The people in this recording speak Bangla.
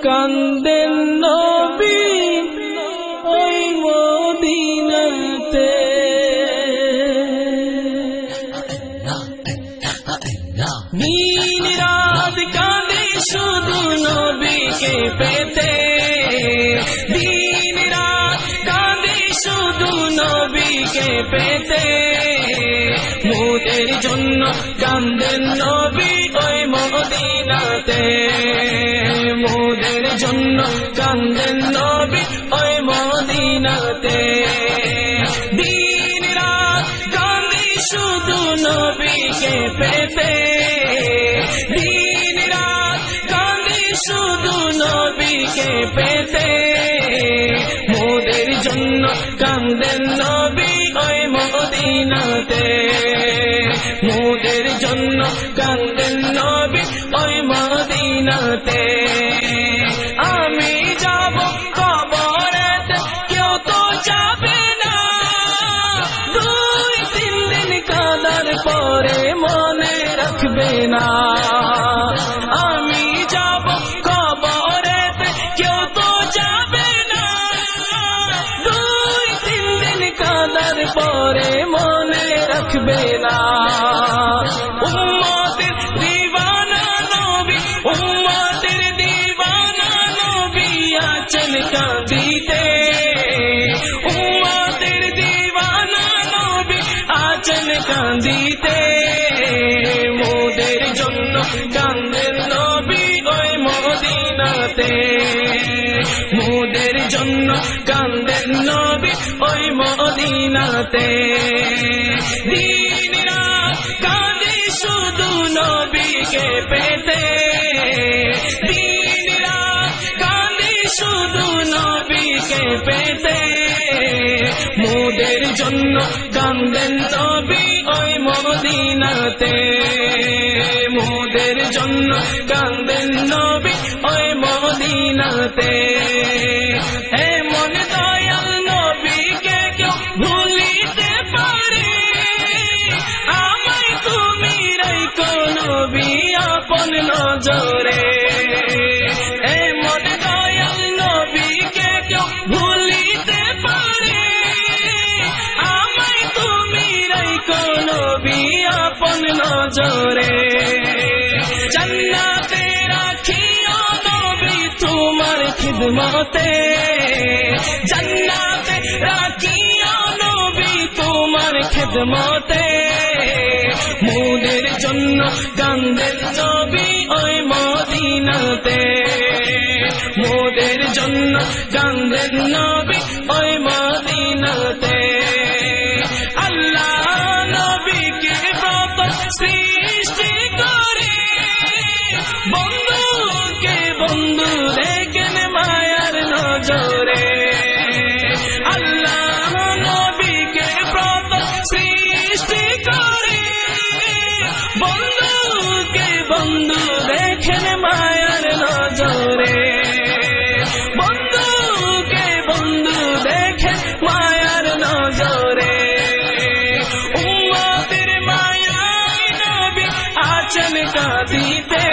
কান্দেন নবী ওই মদিনাতে। দিন রাত কাঁদে শুধু নবীকে পেতে, দিন রাত কাঁদে শুধু নবীকে পেতে। মোদের জন্য কান্দেন নবী ওই মদিনাতে, মোদের জন্য কান্দেন নবী ওই মদিনাতে। দিন রাত কাঁদে শুধু নবীকে পেতে, দিন রাত কাঁদে শুধু নবীকে পেতে। মোদের জন্য কান্দেন নবী ওই মদিনাতে, মোদের জন্য কান্দেন নবী ওই মদিনাতে। আমি যাব কবরেতে কেউ তো যাবে না, 2-3 দিন কাঁদার পরে মনে রাখবে না। আমি যাব কবরেতে কেউ তো যাবে না, 2-3 দিন কাঁদার পরে মনে রাখবে না। উম্মতের দিওয়ানা নবী, উম্মতের দিওয়ানা নবী আছেন কাঁদিতে, উম্মতের দিওয়ানা নবী আছেন কাঁদিতে। মোদের জন্য কান্দেন নবী ওই মদিনাতে, মোদের জন্য কান্দেন নবী ওই মদিনাতে। দিন রাত কাঁদে শুধু নবীকে পেতে, দিন রাত কাঁদে শুধু নবীকে পেতে। মোদের জন্য কান্দেন নবী ওই মদিনাতে, মোদের জন্য কান্দেন নবী ওই মদিনাতে। এমন দয়াল নবীকে কেউ ভুলিতে পারে, আমায় তুমি রাখো নবী আপন নজরে। এমন দয়াল নবীকে কেউ ভুলিতে পারে, আমায় তুমি রাখো নবী আপন নজরে। জান্নাতে রাখিও নবী তোমার খিদমতে, জান্নাতে রাখিও নবী তোমার খিদমতে। মোদের জন্য কান্দেন নবী ওই মদিনাতে, মোদের জন্য কান্দেন নবী ওই মদিনাতে। আল্লাহ নবীকে প্রথম সৃষ্টি করে, বন্ধুকে বন্ধু দেখেন মায়ার নজরে। আল্লাহ নবীকে প্রথম সৃষ্টি করে, বন্ধুকে বন্ধু দেখেন মায়ার নজরে, বন্ধুকে বন্ধু দেখেন মায়ার নজরে। উম্মতের মায়ায় নবী আছেন কাঁদিতে,